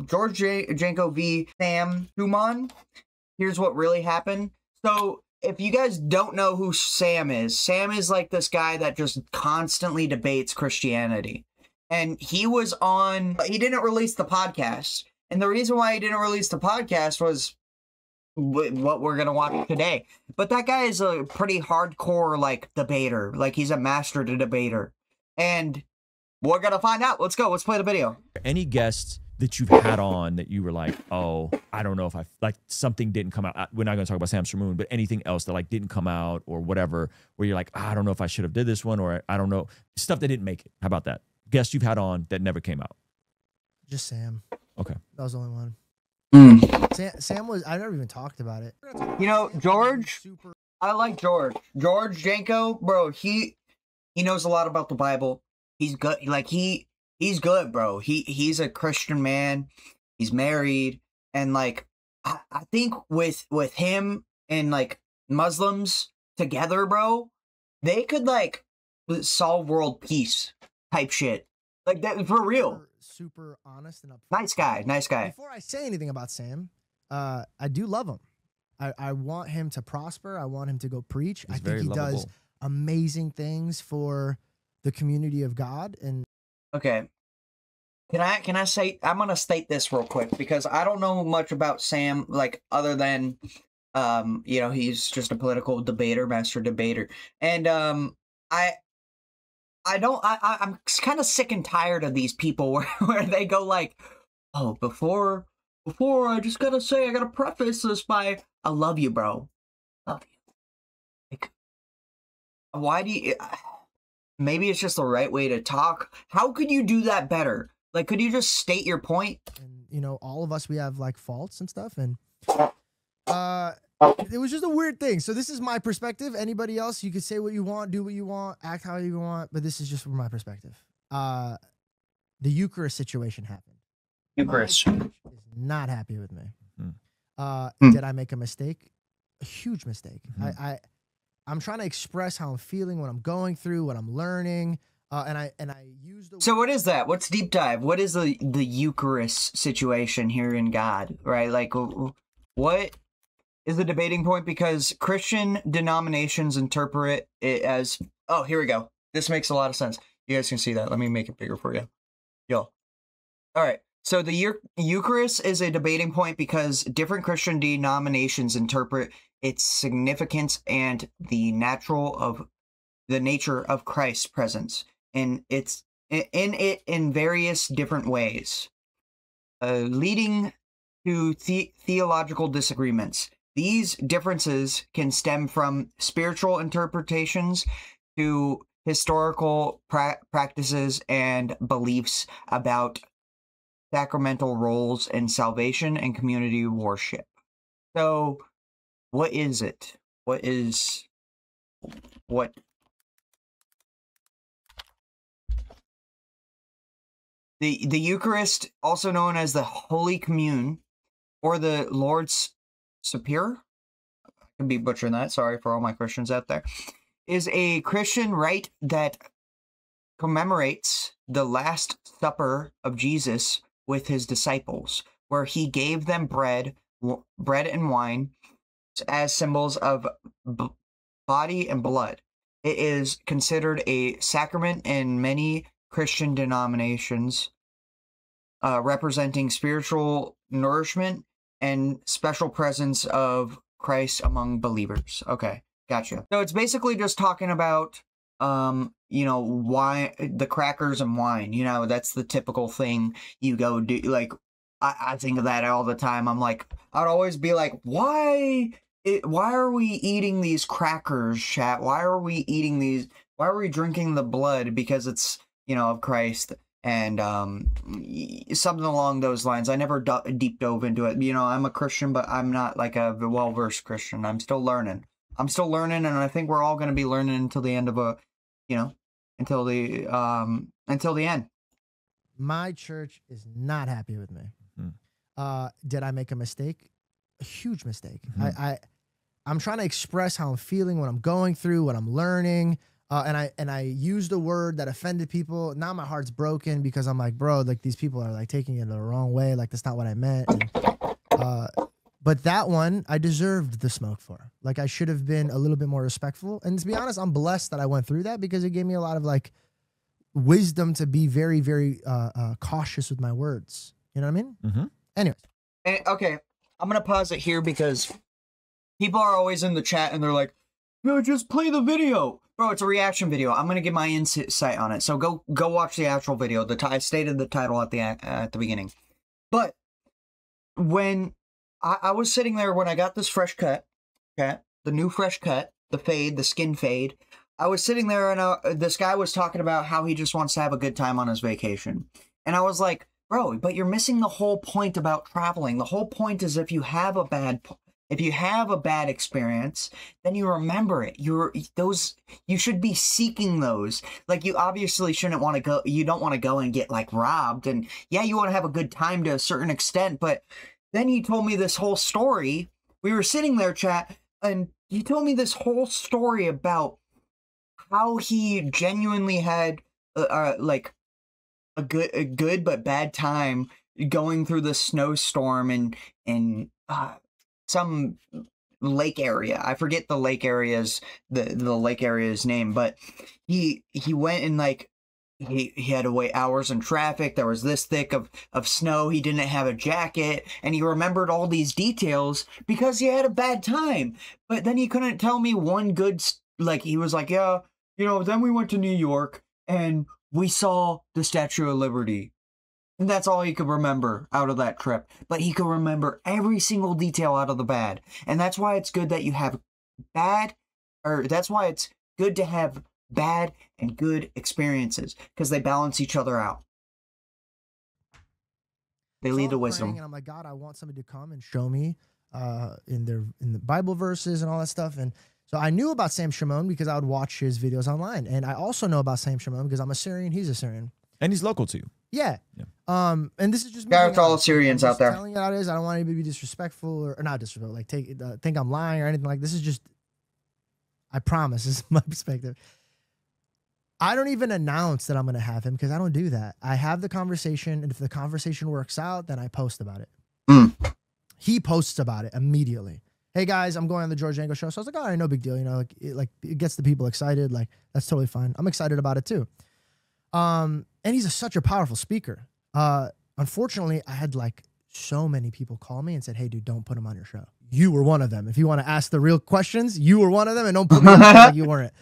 Janko v. Shamoun. Here's what really happened. So, if you guys don't know who Sam is like this guy that just constantly debates Christianity. And he didn't release the podcast. And the reason why he didn't release the podcast was what we're going to watch today. But that guy is a pretty hardcore, like, debater. Like, he's a master debater. And we're going to find out. Let's go. Let's play the video. Any guests that you've had on that you were like, oh, I don't know if like something didn't come out. We're not going to talk about Shamoun, but anything else that like didn't come out or whatever, where you're like, I don't know if I should have did this one, or I don't know, stuff that didn't make it. How about that? Guests you've had on that never came out. Just Sam. Okay. That was the only one. Sam was, I never even talked about it. You know, George, I like George. George Janko, bro, he knows a lot about the Bible. He's good. Like, he's good, bro. He's a Christian man. He's married. And, like, I think with him and, like, Muslims together, bro, they could, like, solve world peace type shit. Like, that, for real. Super honest and upfront. Nice guy. Nice guy. Before I say anything about Sam, I do love him. I want him to prosper. I want him to go preach. He's I think he lovable. does amazing things for the community of God. And okay, can I say, I'm gonna state this real quick because I don't know much about Sam, like, other than you know, he's just a political debater, master debater, and I'm kind of sick and tired of these people where they go like, oh, before I just gotta say, I gotta preface this by, I love you, bro, love you. Like, why do you? Maybe it's just the right way to talk. How could you do that better? Like, could you just state your point? And, you know, all of us, we have, like, faults and stuff. And it was just a weird thing. So this is my perspective. Anybody else, you could say what you want, do what you want, act how you want. But this is just from my perspective. The Eucharist situation happened. Eucharist. My church is not happy with me. Did I make a mistake? A huge mistake. I'm trying to express how I'm feeling, what I'm going through, what I'm learning, and I use the. So what is that? What's deep dive? What is the Eucharist situation here in God, right? Like, what is the debating point? Because Christian denominations interpret it as, oh, here we go. This makes a lot of sense. You guys can see that. Let me make it bigger for you. Yo. All right. So the Eucharist is a debating point because different Christian denominations interpret its significance and the nature of Christ's presence in various different ways, leading to theological disagreements. These differences can stem from spiritual interpretations to historical practices and beliefs about sacramental roles in salvation and community worship. So, what is it? What the Eucharist, also known as the Holy Commune or the Lord's Supper, I could be butchering that, sorry for all my Christians out there, is a Christian rite that commemorates the Last Supper of Jesus with his disciples, where he gave them bread and wine as symbols of body and blood. It is considered a sacrament in many Christian denominations, representing spiritual nourishment and special presence of Christ among believers. Okay, gotcha. So it's basically just talking about, you know, wine, the crackers and wine. You know, that's the typical thing you go do. Like, I think of that all the time. I'm like, I'd always be like, why are we eating these crackers, chat? Why are we eating these? Why are we drinking the blood? Because it's, you know, of Christ, and something along those lines. I never deep dove into it. You know, I'm a Christian, but I'm not like a well-versed Christian. I'm still learning. And I think we're all going to be learning until the end of until the end. My church is not happy with me. Did I make a mistake? A huge mistake. I'm trying to express how I'm feeling, what I'm going through, what I'm learning, and I used a word that offended people. Now my heart's broken because I'm like, bro, like these people are like taking it the wrong way. Like that's not what I meant. And, but that one I deserved the smoke for. Like I should have been a little bit more respectful. And to be honest, I'm blessed that I went through that because it gave me a lot of like wisdom to be very, very cautious with my words. You know what I mean? Mm-hmm. Anyways. Okay, I'm gonna pause it here because people are always in the chat and they're like, "No, just play the video, bro. It's a reaction video. I'm gonna give my insight on it. So go watch the actual video. I stated the title at the beginning, but when I was sitting there when I got this fresh cut, the new fresh cut, the fade, the skin fade. I was sitting there and this guy was talking about how he just wants to have a good time on his vacation, and I was like, bro, but you're missing the whole point about traveling. The whole point is if you have a bad experience, then you remember it. You should be seeking those. Like you obviously shouldn't want to go. You don't want to go and get like robbed. And yeah, you want to have a good time to a certain extent. But then he told me this whole story. We were sitting there, chat, and he told me this whole story about how he genuinely had like a good but bad time going through the snowstorm and some lake area. I forget the lake area's the lake area's name, but he went and like he had to wait hours in traffic. There was this thick of snow. He didn't have a jacket, and he remembered all these details because he had a bad time. But then he couldn't tell me one good, like he was like, yeah, you know, then we went to New York and we saw the Statue of Liberty. And that's all he could remember out of that trip. But he could remember every single detail out of the bad. And that's why it's good that you have that's why it's good to have bad and good experiences. Because they balance each other out. They lead to wisdom. And I'm like, God, I want somebody to come and show me in the Bible verses and all that stuff. And so I knew about Sam Shamoun because I would watch his videos online. And I also know about Sam Shamoun because I'm a Syrian, he's a Syrian. And he's local too. Yeah. And this is just me. Shout out to all Syrians out there. Telling you how it is. I don't want anybody to be disrespectful or not disrespectful, like think I'm lying or anything like this. Is just, I promise, this is my perspective. I don't even announce that I'm going to have him because I don't do that. I have the conversation, and if the conversation works out, then I post about it. He posts about it immediately. Hey guys, I'm going on the George Janko show. So I was like, all right, no big deal. You know, like it gets the people excited. Like that's totally fine. I'm excited about it too. And he's such a powerful speaker. Unfortunately, I had like so many people call me and said, hey dude, don't put him on your show. You were one of them. If you want to ask the real questions, you were one of them, and don't put me on like you weren't.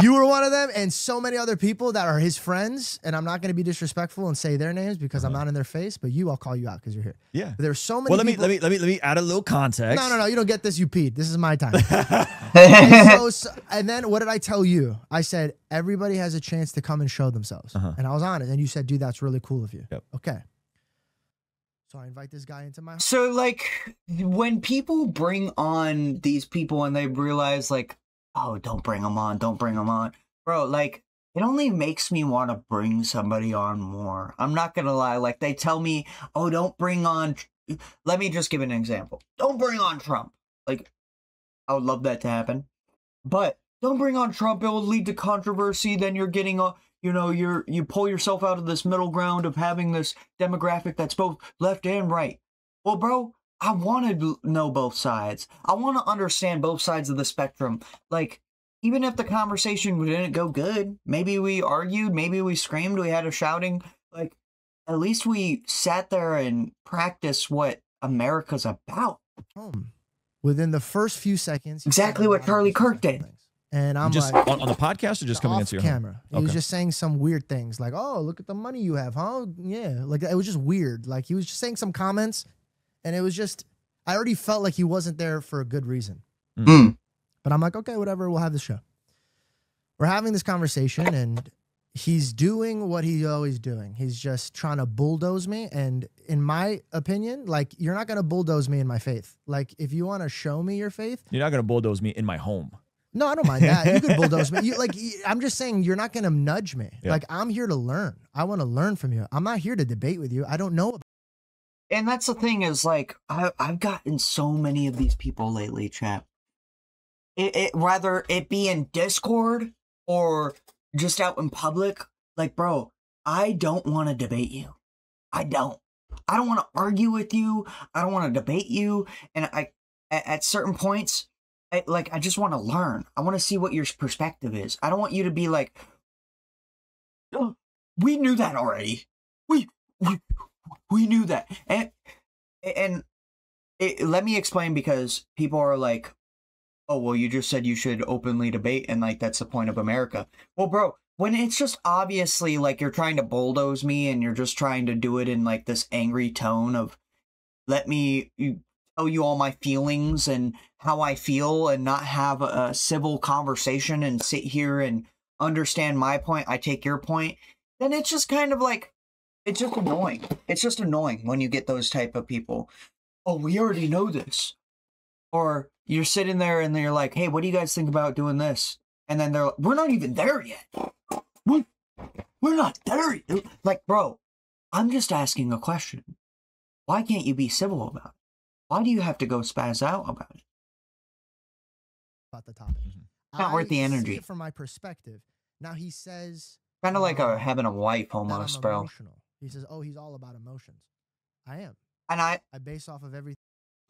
You were one of them, and so many other people that are his friends, and I'm not going to be disrespectful and say their names because I'm not in their face, but I'll call you out because you're here. Yeah. But there's so many people. Let me add a little context. No, you don't get this, you peed. This is my time. and then what did I tell you? I said, everybody has a chance to come and show themselves. And I was honest, and you said, dude, that's really cool of you. Yep. Okay. So I invite this guy into my house. So, like, when people bring on these people and they realize, like, oh, don't bring them on. Bro, like, it only makes me want to bring somebody on more. I'm not going to lie. Like, they tell me, oh, don't bring on... Let me just give an example. Don't bring on Trump. Like, I would love that to happen. But don't bring on Trump. It will lead to controversy. Then you're getting... you know, you pull yourself out of this middle ground of having this demographic that's both left and right. Well, bro, I want to know both sides. I want to understand both sides of the spectrum. Like, even if the conversation didn't go good, maybe we argued, maybe we screamed, we had a shouting, like, at least we sat there and practiced what America's about. Within the first few seconds. Exactly what Charlie Kirk did. And I'm just like, on the podcast or just coming into your camera. Home? He was just saying some weird things like, "Oh, look at the money you have, huh?" Yeah, like it was just weird. Like he was just saying some comments, and it was just I already felt like he wasn't there for a good reason. But I'm like, okay, whatever. We'll have the show. We're having this conversation, and he's doing what he's always doing. He's just trying to bulldoze me. And in my opinion, like you're not gonna bulldoze me in my faith. Like if you want to show me your faith, you're not gonna bulldoze me in my home. No, I don't mind that. You could bulldoze me. I'm just saying you're not going to nudge me. Yeah. Like, I'm here to learn. I want to learn from you. I'm not here to debate with you. I don't know. And that's the thing is, like, I've gotten so many of these people lately, chat. Rather it be in Discord or just out in public, like, bro, I don't want to debate you. I don't want to argue with you. I don't want to debate you. And at certain points, I just want to learn. I want to see what your perspective is. I don't want you to be like, oh, we knew that already. We knew that. And let me explain, because people are like, oh, well, you just said you should openly debate, and like that's the point of America. Well, bro, when it's just obviously like you're trying to bulldoze me and you're just trying to do it in like this angry tone of, let me tell you all my feelings and how I feel and not have a civil conversation and sit here and understand my point, I take your point, then it's just kind of like, it's just annoying. It's just annoying when you get those type of people. Oh, we already know this. Or you're sitting there and they're like, hey, what do you guys think about doing this? And then they're like, we're not even there yet. We're not there yet. Like, bro, I'm just asking a question. Why can't you be civil about it? Why do you have to go spaz out about it? About the topic. Not worth the energy. See it from my perspective. Now he says, kind of like having a wife almost, bro. Emotional. He says, oh, he's all about emotions. I am. And I base off of everything.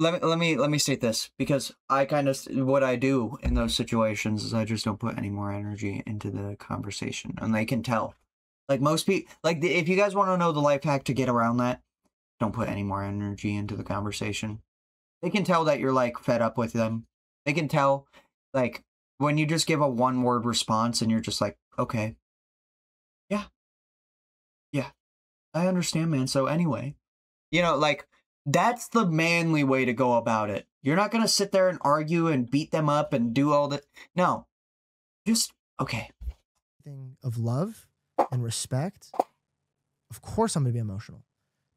Let me state this, because I kind of, what I do in those situations is I just don't put any more energy into the conversation, and they can tell. Like most people, like if you guys want to know the life hack to get around that, don't put any more energy into the conversation. They can tell that you're like fed up with them. They can tell, like, when you just give a one-word response and you're just like, okay, yeah, I understand, man. So anyway, you know, like, that's the manly way to go about it. You're not going to sit there and argue and beat them up and do all that. No. Just, okay. Thing of love and respect. Of course I'm going to be emotional.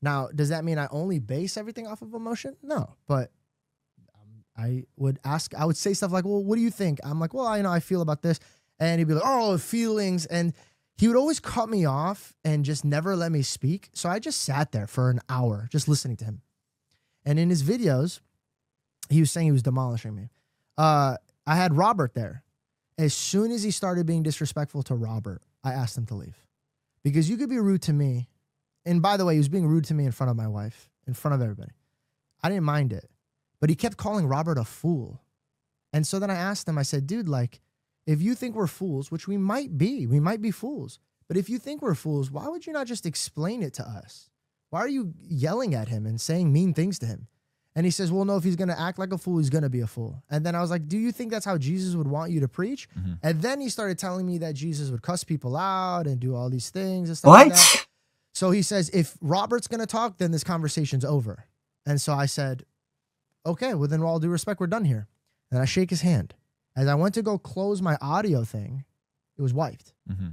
Now, does that mean I only base everything off of emotion? No. But I would say stuff like, well, what do you think? I'm like, well, I feel about this. And he'd be like, oh, feelings. And he would always cut me off and just never let me speak. So I just sat there for an hour just listening to him. And in his videos, he was saying he was demolishing me. I had Robert there. As soon as he started being disrespectful to Robert, I asked him to leave. Because you could be rude to me. And by the way, he was being rude to me in front of my wife, in front of everybody. I didn't mind it. But he kept calling Robert a fool. And so then I asked him, I said, dude, like, if you think we're fools, which we might be fools. But if you think we're fools, why would you not just explain it to us? Why are you yelling at him and saying mean things to him? And he says, well, no, if he's going to act like a fool, he's going to be a fool. And then I was like, do you think that's how Jesus would want you to preach? Mm-hmm. And then he started telling me that Jesus would cuss people out and do all these things and stuff like that. So he says, if Robert's going to talk, then this conversation's over. And so I said, okay, well, then with all due respect, we're done here. And I shake his hand. As I went to go close my audio thing, it was wiped. Mm-hmm.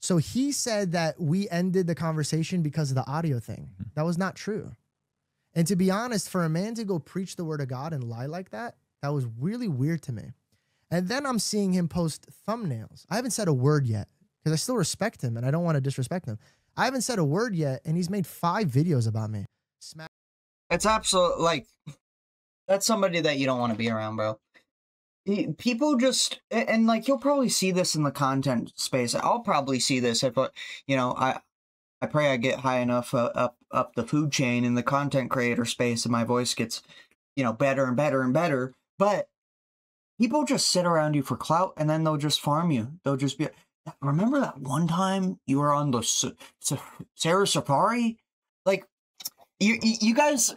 So he said that we ended the conversation because of the audio thing. Mm-hmm. That was not true. And to be honest, for a man to go preach the word of God and lie like that, that was really weird to me. And then I'm seeing him post thumbnails. I haven't said a word yet because I still respect him and I don't want to disrespect him. I haven't said a word yet, and he's made 5 videos about me. It's absolute, like, that's somebody that you don't want to be around, bro. People just, and like, you'll probably see this in the content space. I'll probably see this if, you know, I pray I get high enough up the food chain in the content creator space and my voice gets, you know, better and better and better. But people just sit around you for clout and then they'll just farm you. They'll just be, remember that one time you were on the Sarah Safari? Like, you guys,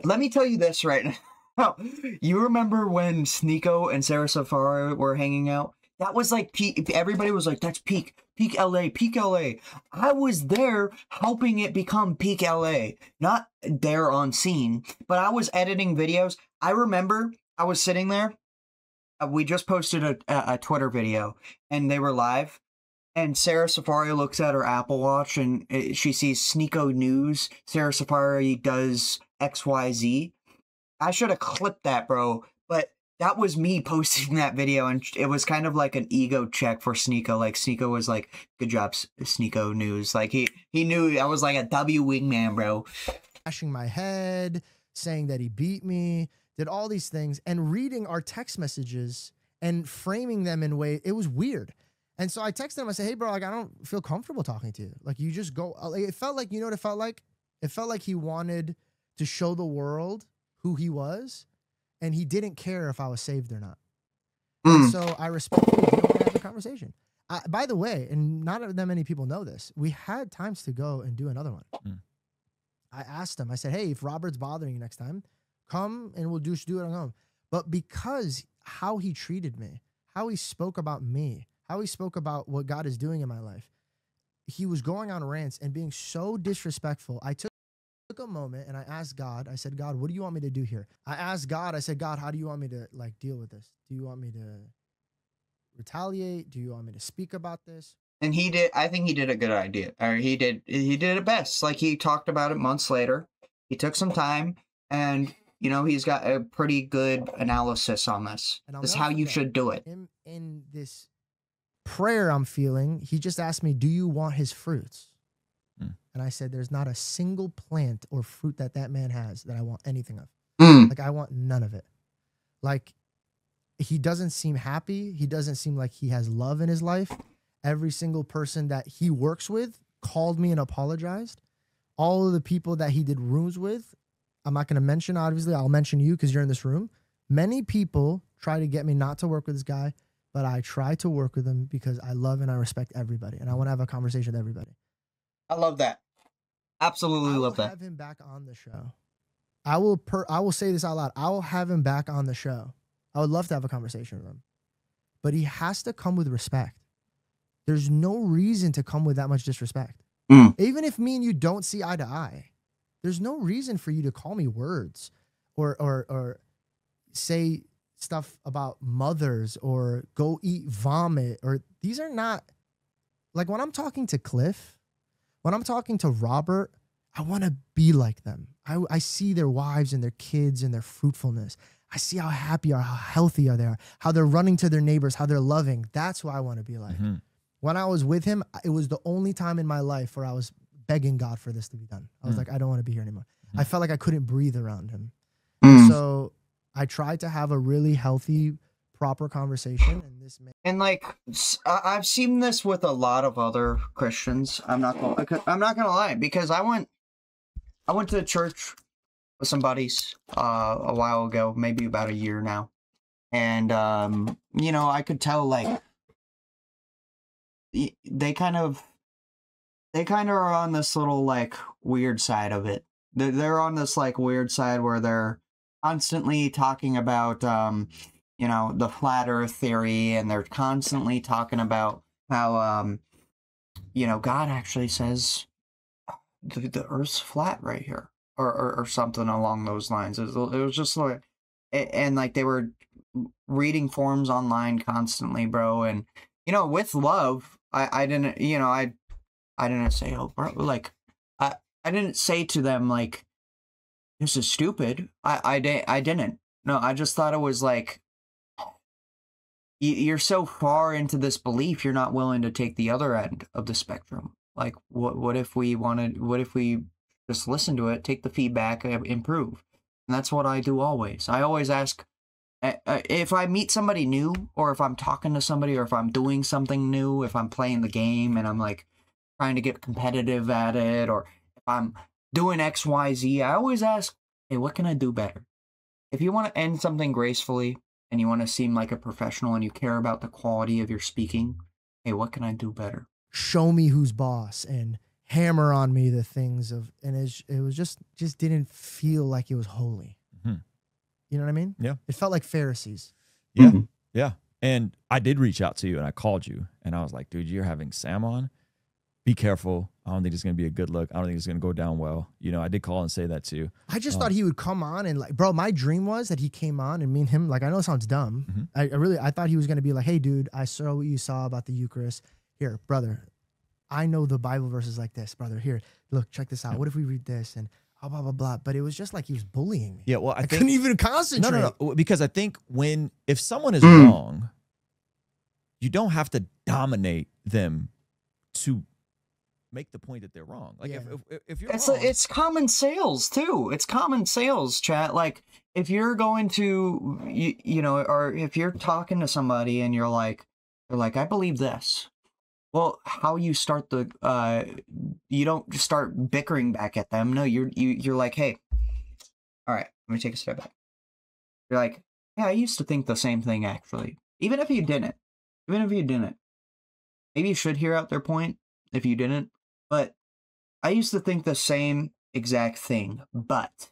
let me tell you this right now. You remember when Sneeko and Sarah Safari were hanging out? That was like peak. Everybody was like, that's peak LA, peak LA. I was there helping it become peak LA. Not there on scene, but I was editing videos. I remember I was sitting there. We just posted a Twitter video and they were live. And Sarah Safari looks at her Apple Watch and she sees Sneeko News. Sarah Safari does XYZ. I should have clipped that, bro. But that was me posting that video, and it was kind of like an ego check for Sneeko. Like, Sneeko was like, good job, Sneeko News. Like, he knew I was like a W wingman, bro. Bashing my head, saying that he beat me, did all these things, and reading our text messages and framing them in way, it was weird. And so I texted him, I said, hey bro, like I don't feel comfortable talking to you. Like you just go, like, it felt like, you know what it felt like? It felt like he wanted to show the world who he was, and he didn't care if I was saved or not. And so I respectfully didn't want to have a conversation. By the way, and not that many people know this, we had times to go and do another one. I asked him, I said, hey, if Robert's bothering you next time, come and we'll just do it on home. But because how he treated me, how he spoke about me, how he spoke about what God is doing in my life, he was going on rants and being so disrespectful. I took a moment and I asked God, I said, God, what do you want me to do here? I asked God, I said, God, how do you want me to like deal with this? Do you want me to retaliate? Do you want me to speak about this? And he did. I think he did a good idea, or he did it best. Like he talked about it months later. He took some time, and you know he's got a pretty good analysis on this. This is how you should do it. In this prayer I'm feeling, he just asked me, do you want his fruits? And I said, there's not a single plant or fruit that man has that I want anything of. Like I want none of it. Like he doesn't seem happy. He doesn't seem like he has love in his life. Every single person that he works with called me and apologized. All of the people that he did rooms with, I'm not going to mention, obviously. I'll mention you because you're in this room. Many people try to get me not to work with this guy, but I try to work with him because I love and I respect everybody. And I want to have a conversation with everybody. I love that. Absolutely love that. I will have him back on the show. I will say this out loud. I will have him back on the show. I would love to have a conversation with him. But he has to come with respect. There's no reason to come with that much disrespect. Even if me and you don't see eye to eye, there's no reason for you to call me words or say stuff about mothers or go eat vomit, or these are not, like when I'm talking to Cliff, when I'm talking to Robert, I want to be like them. I see their wives and their kids and their fruitfulness. I see how happy or how healthy they are, how they're running to their neighbors, how they're loving. That's who I want to be like. When I was with him, it was the only time in my life where I was begging God for this to be done. I was like, I don't want to be here anymore. I felt like I couldn't breathe around him. So I tried to have a really healthy, proper conversation. And like, I've seen this with a lot of other Christians. I'm not gonna lie, because I went to church with some buddies a while ago, maybe about a year now, and you know, I could tell like they kind of are on this little like weird side of it. They're on this like weird side where they're constantly talking about you know, the flat earth theory, and they're constantly talking about how you know, God actually says the earth's flat right here, or something along those lines. It was just like, and like they were reading forums online constantly, bro. And you know, with love, I didn't, you know, I didn't say, oh bro, like I didn't say to them like, this is stupid. I didn't. No, I just thought it was like, you're so far into this belief, you're not willing to take the other end of the spectrum. Like, what if we just listen to it, take the feedback, improve? And that's what I do always. I always ask, if I meet somebody new, or if I'm talking to somebody, or if I'm doing something new, if I'm playing the game and I'm like trying to get competitive at it, or if I'm doing X, Y, Z, I always ask, hey, what can I do better? If you want to end something gracefully and you want to seem like a professional and you care about the quality of your speaking, hey, what can I do better? Show me who's boss and hammer on me the things of, and it was just didn't feel like it was holy. You know what I mean? Yeah. It felt like Pharisees. Yeah. Yeah. And I did reach out to you and I called you and I was like, dude, you're having Sam on. Be careful. I don't think it's going to be a good look. I don't think it's going to go down well. You know, I did call and say that too. I just thought he would come on and like, bro, my dream was that he came on and me and him, like, I know it sounds dumb. I thought he was going to be like, hey dude, I saw what you saw about the Eucharist. Here, brother, I know the Bible verses like this, brother. Here, look, check this out. What if we read this? And blah, blah, blah, blah. But it was just like he was bullying me. Yeah, well, I couldn't even concentrate. No. Because I think if someone is wrong, you don't have to dominate them to make the point that they're wrong. Like if you're wrong, it's common sales too. It's common sales, chat. Like if you're going to, you know, or if you're talking to somebody and you're like, I believe this. Well, how you start you don't just start bickering back at them. No, you're like, hey, all right, let me take a step back. You're like, yeah, I used to think the same thing, actually. Even if you didn't. Maybe you should hear out their point if you didn't. But I used to think the same exact thing, but...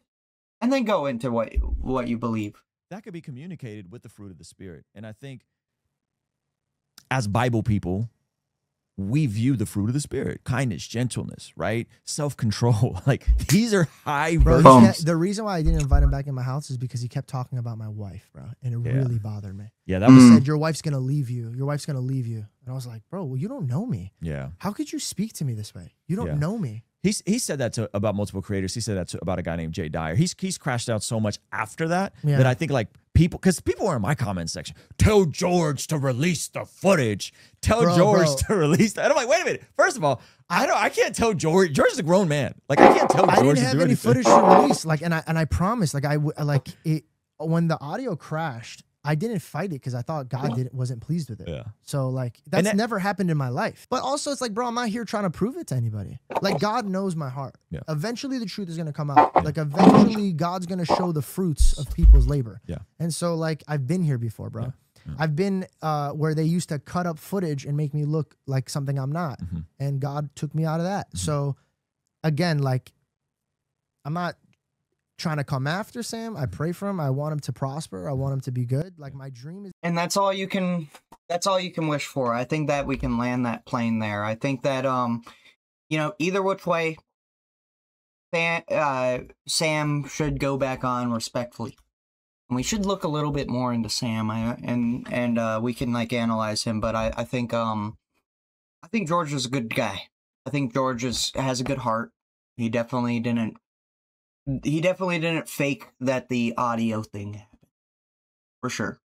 And then go into what you believe. That could be communicated with the fruit of the Spirit. And I think as Bible people, we view the fruit of the Spirit, kindness, gentleness, right? Self-control. Like, these are high virtues. The reason why I didn't invite him back in my house is because he kept talking about my wife, bro. And it really bothered me. Yeah, that was... He said, your wife's going to leave you. Your wife's going to leave you. And I was like, bro, well, you don't know me. Yeah. How could you speak to me this way? You don't know me. He said that about multiple creators. He said that about a guy named Jay Dyer. He's crashed out so much after that that I think like people, because people are in my comment section. Tell George to release the footage. Tell George to release that. And I'm like, wait a minute. First of all, I can't tell George. George is a grown man. Like I can't tell George. I didn't to have do any anything. footage to release. Like and I promised. Like when the audio crashed, I didn't fight it because I thought God wasn't pleased with it. Yeah. So like that's never happened in my life. But also it's like, bro, I'm not here trying to prove it to anybody. Like God knows my heart. Yeah. Eventually the truth is gonna come out. Yeah. Like eventually God's gonna show the fruits of people's labor. Yeah. And so like I've been here before, bro. Yeah. Yeah. I've been where they used to cut up footage and make me look like something I'm not. Mm-hmm. And God took me out of that. Mm-hmm. So again, like I'm not trying to come after Sam. I pray for him. I want him to prosper. I want him to be good. Like my dream is... And that's all you can wish for. I think that we can land that plane there. I think that, you know, either which way, Sam should go back on respectfully. And we should look a little bit more into Sam, and we can like analyze him. But I think George is a good guy. I think George has a good heart. He definitely didn't fake that the audio thing happened. For sure.